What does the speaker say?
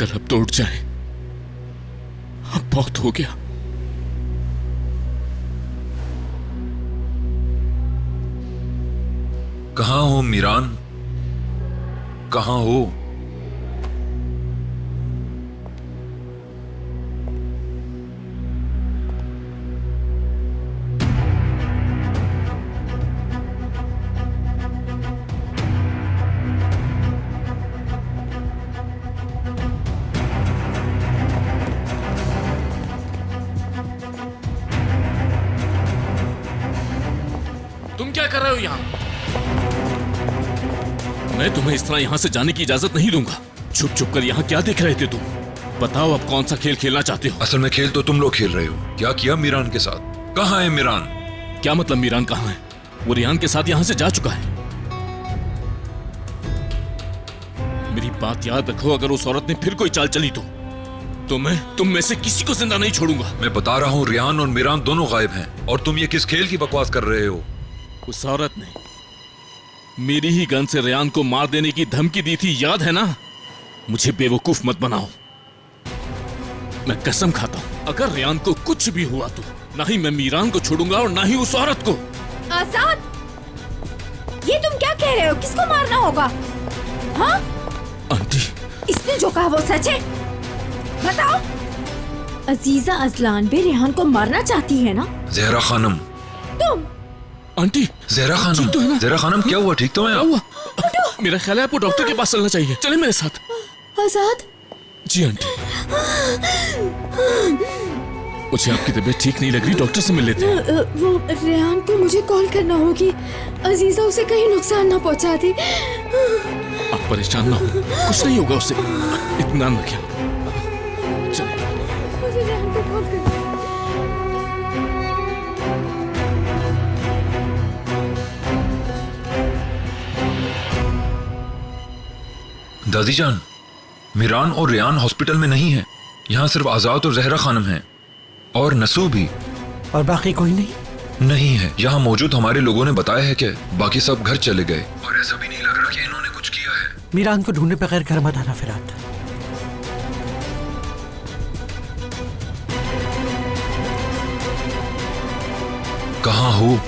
मगर अब तो उठ जाए, अब बहुत हो गया। कहाँ हो मीरान, कहाँ हो? तुम क्या कर रहे हो यहाँ? मैं तुम्हें इस तरह यहाँ से जाने की इजाजत नहीं दूंगा। छुप छुप कर यहाँ क्या देख रहे थे तुम? बताओ अब कौन सा खेल खेलना चाहते हो? असल में खेल तो तुम लोग खेल रहे हो। क्या किया मीरान के साथ? कहाँ है मीरान? क्या मतलब मीरान कहाँ है? वो रियान के साथ यहाँ से जा चुका है। मेरी बात याद रखो, अगर उस औरत ने फिर कोई चाल चली तो मैं तुम में से किसी को जिंदा नहीं छोड़ूंगा। मैं बता रहा हूँ रियान और मीरान दोनों गायब हैं, और तुम ये किस खेल की बकवास कर रहे हो? उस औरत ने मेरी ही गन से रियान को मार देने की धमकी दी थी, याद है ना? मुझे बेवकूफ मत बनाओ। मैं कसम खाता हूं, अगर रियान को कुछ भी हुआ तो ना ही मैं मीरान को छोड़ूंगा और ना ही उस औरत को। आजाद, ये तुम क्या कह रहे हो? किसको मारना होगा? हाँ? आंटी, इसने जो कहा वो सच है? बताओ। अजीजा अजलान भी रेहान को मारना चाहती है ना? जहरा खानम। तुम? आंटी, जहरा खानम, तो है ना? जहरा खानम, क्या हुआ? ठीक तो है आप? मेरा ख्याल है आपको डॉक्टर के पास चलना चाहिए। चले मेरे साथ। आजाद? जी आंटी, मुझे आपकी तबीयत ठीक नहीं लग रही, डॉक्टर से मिल लेते हैं। वो रेहान को मुझे कॉल करना होगी। अजीजा उसे कहीं नुकसान ना पहुंचा दे। आप परेशान ना हो, कुछ नहीं होगा उसे, इत्मीनान रखिए। चलिए। मुझे रेहान को कॉल करना। दादी जान, मीरान और रियान हॉस्पिटल में नहीं है। यहाँ सिर्फ आजाद और जहरा खानम हैं, और नसू भी। और बाकी कोई नहीं? नहीं है। यहाँ मौजूद हमारे लोगों ने बताया है कि बाकी सब घर चले गए, और ऐसा भी नहीं लग रहा कि इन्होंने कुछ किया है। मीरान को ढूंढने बगैर घर मत आना फिरात। कहाँ हो?